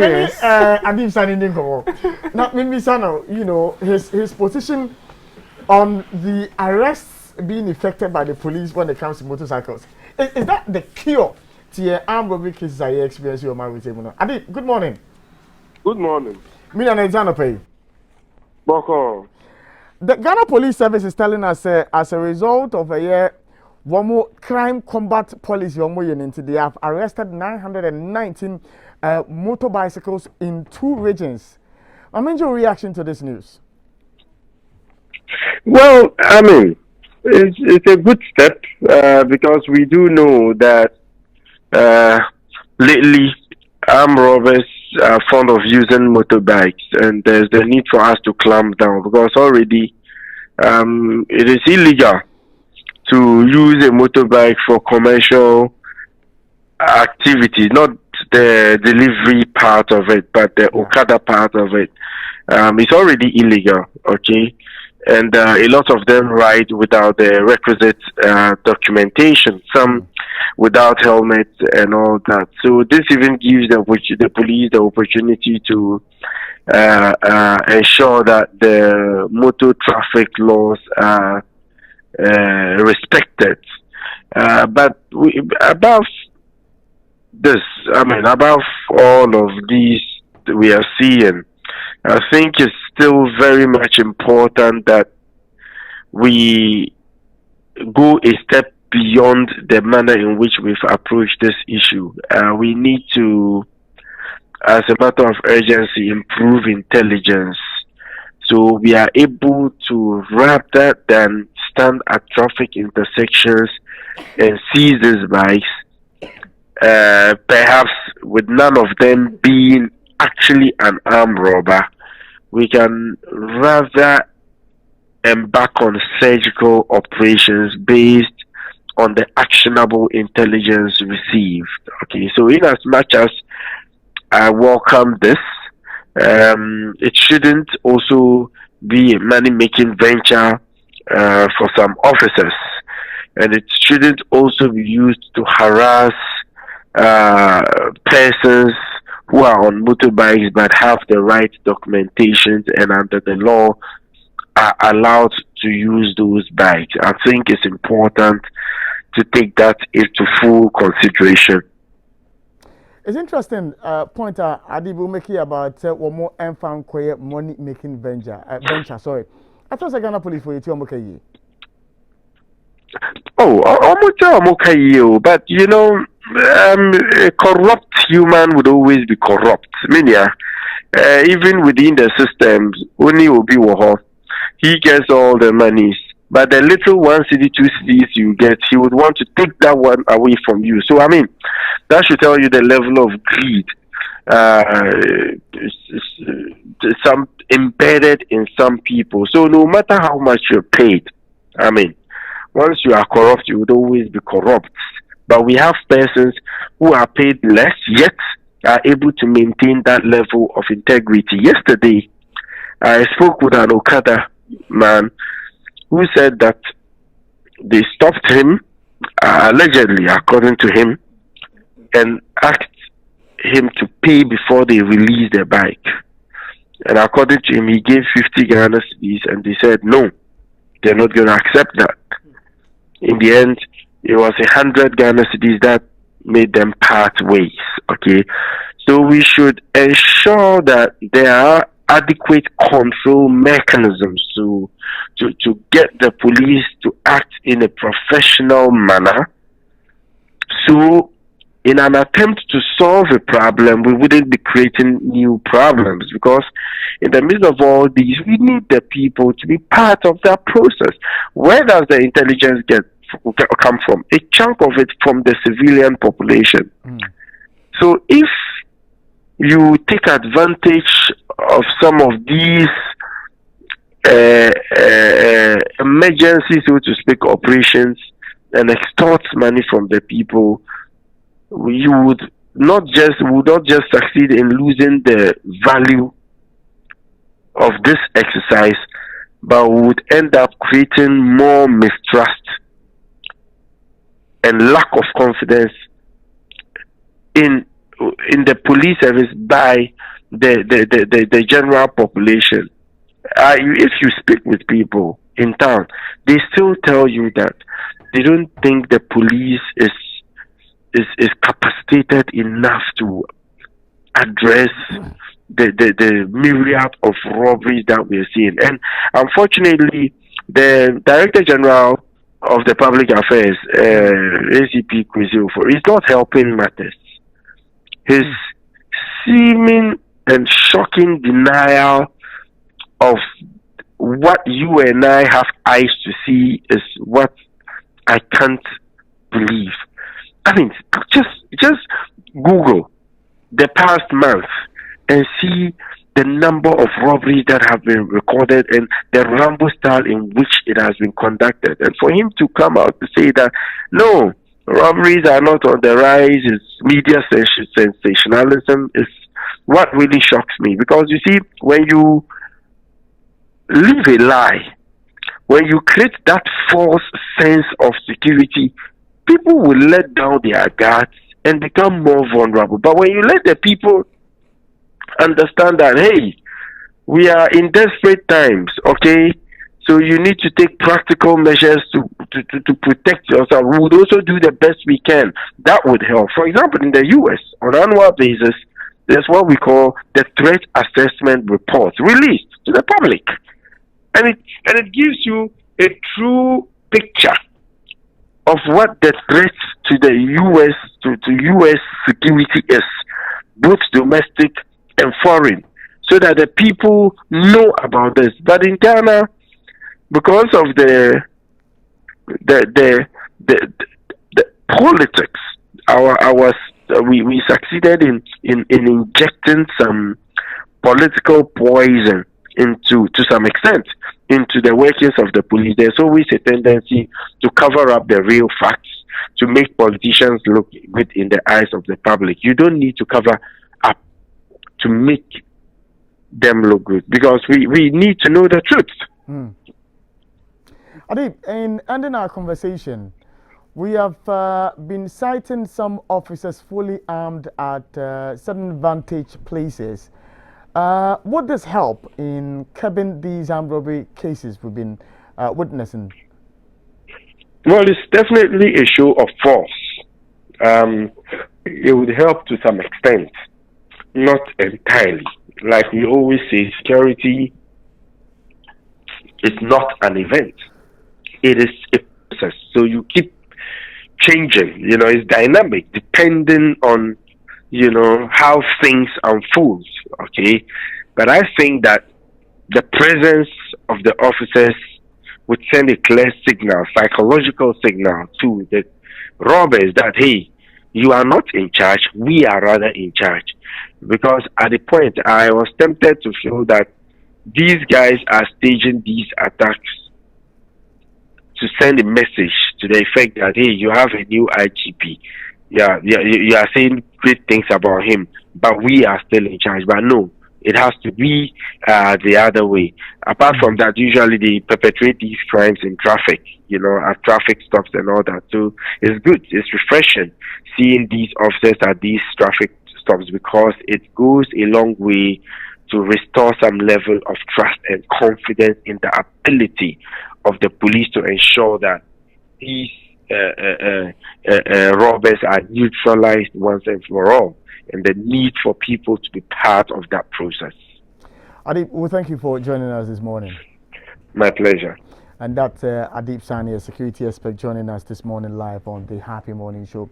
serious. Adib Saani didn't go. Now, Mimisano, you know, his position on the arrests being effected by the police when it comes to motorcycles. Is that the cure to your armed robbery cases I experience your man with him? Adib, good morning. Good morning. Me and Exanope. Boko. The Ghana Police Service is telling us as a result of a year, one more crime combat policy, they have arrested 919 motorbicycles in 2 regions. I mean, your reaction to this news? Well, I mean, it's a good step because we do know that lately armed robbers are fond of using motorbikes, and there's the need for us to clamp down because already it is illegal to use a motorbike for commercial activity, not the delivery part of it, but the Okada part of it. It's already illegal, okay? And a lot of them ride without the requisite documentation, some without helmets and all that. So this even gives the police the opportunity to ensure that the motor traffic laws are respected. But above this, I mean, above all of these we are seeing, I think it's still very much important that we go a step beyond the manner in which we've approached this issue. We need to, as a matter of urgency, improve intelligence so we are able to, rather than stand at traffic intersections and seize these bikes, perhaps with none of them being actually an armed robber, we can rather embark on surgical operations based on the actionable intelligence received. Okay, so in as much as I welcome this, it shouldn't also be a money-making venture for some officers, and it shouldn't also be used to harass persons who are on motorbikes but have the right documentation and under the law are allowed to use those bikes. I think it's important to take that into full consideration. It's interesting point Adibu making about one more enfant money making venture. Sorry, I thought Ghana Police for you. But you know, a corrupt human would always be corrupt. Even within the systems, only Obi Woho, he gets all the monies. But the little 1 city, 2 cities you get, he would want to take that one away from you. So, I mean, that should tell you the level of greed. Some embedded in some people. So, no matter how much you're paid, I mean, once you are corrupt, you would always be corrupt. But we have persons who are paid less, yet are able to maintain that level of integrity. Yesterday, I spoke with an Okada man who said that they stopped him, allegedly, according to him, and asked him to pay before they released the bike. And according to him, he gave 50 Ghana cedis, and they said, no, they're not going to accept that. In the end, it was 100 Ghana cedis that made them part ways, okay? So we should ensure that there are adequate control mechanisms to get the police to act in a professional manner. So in an attempt to solve a problem, we wouldn't be creating new problems, because in the midst of all these, we need the people to be part of that process. Where does the intelligence come from? A chunk of it from the civilian population. So if you take advantage of some of these emergency, so to speak, operations and extort money from the people, you would not just succeed in losing the value of this exercise, but would end up creating more mistrust and lack of confidence in in the police service by the general population. If you speak with people in town, they still tell you that they don't think the police is capacitated enough to address the myriad of robberies that we're seeing. And unfortunately, the Director General of the Public Affairs, ACP Kwesi, is not helping matters. His seeming and shocking denial of what you and I have eyes to see is what I can't believe. I mean, just Google the past month and see the number of robberies that have been recorded and the Rambo style in which it has been conducted. And for him to come out to say that, no, robberies are not on the rise, it's media sensationalism, is what really shocks me. Because you see, when you live a lie, when you create that false sense of security, people will let down their guards and become more vulnerable. But when you let the people understand that, hey, we are in desperate times, okay? So you need to take practical measures to protect yourself. We would also do the best we can. That would help. For example, in the US, on an annual basis, there's what we call the threat assessment report released to the public. And it gives you a true picture of what the threat to the US to US security is, both domestic and foreign, so that the people know about this. But in Ghana, because of the politics, we succeeded in injecting some political poison to some extent into the workings of the police. There's always a tendency to cover up the real facts, to make politicians look good in the eyes of the public. You don't need to cover up to make them look good, because we need to know the truth. Adib, in ending our conversation, we have been citing some officers fully armed at certain vantage places. Would this help in curbing these armed robbery cases we've been witnessing? Well, it's definitely a show of force. It would help to some extent, not entirely. Like we always say, security is not an event. It is a process. So you keep changing. It's dynamic depending on, how things unfold. Okay. But I think that the presence of the officers would send a clear signal, psychological signal to the robbers that, hey, you are not in charge, we are rather in charge. Because at the point, I was tempted to feel that these guys are staging these attacks to send a message to the effect that, hey, you have a new IGP. Yeah, you are saying great things about him, but we are still in charge. But no, it has to be the other way. Apart from that, usually they perpetrate these crimes in traffic, at traffic stops and all that. So it's good, it's refreshing seeing these officers at these traffic stops, because it goes a long way to restore some level of trust and confidence in the ability of the police to ensure that these robbers are neutralized once and for all, and the need for people to be part of that process. Adib, well, thank you for joining us this morning. My pleasure. And that's Adib Saani, a security expert, joining us this morning live on the Happy Morning Show.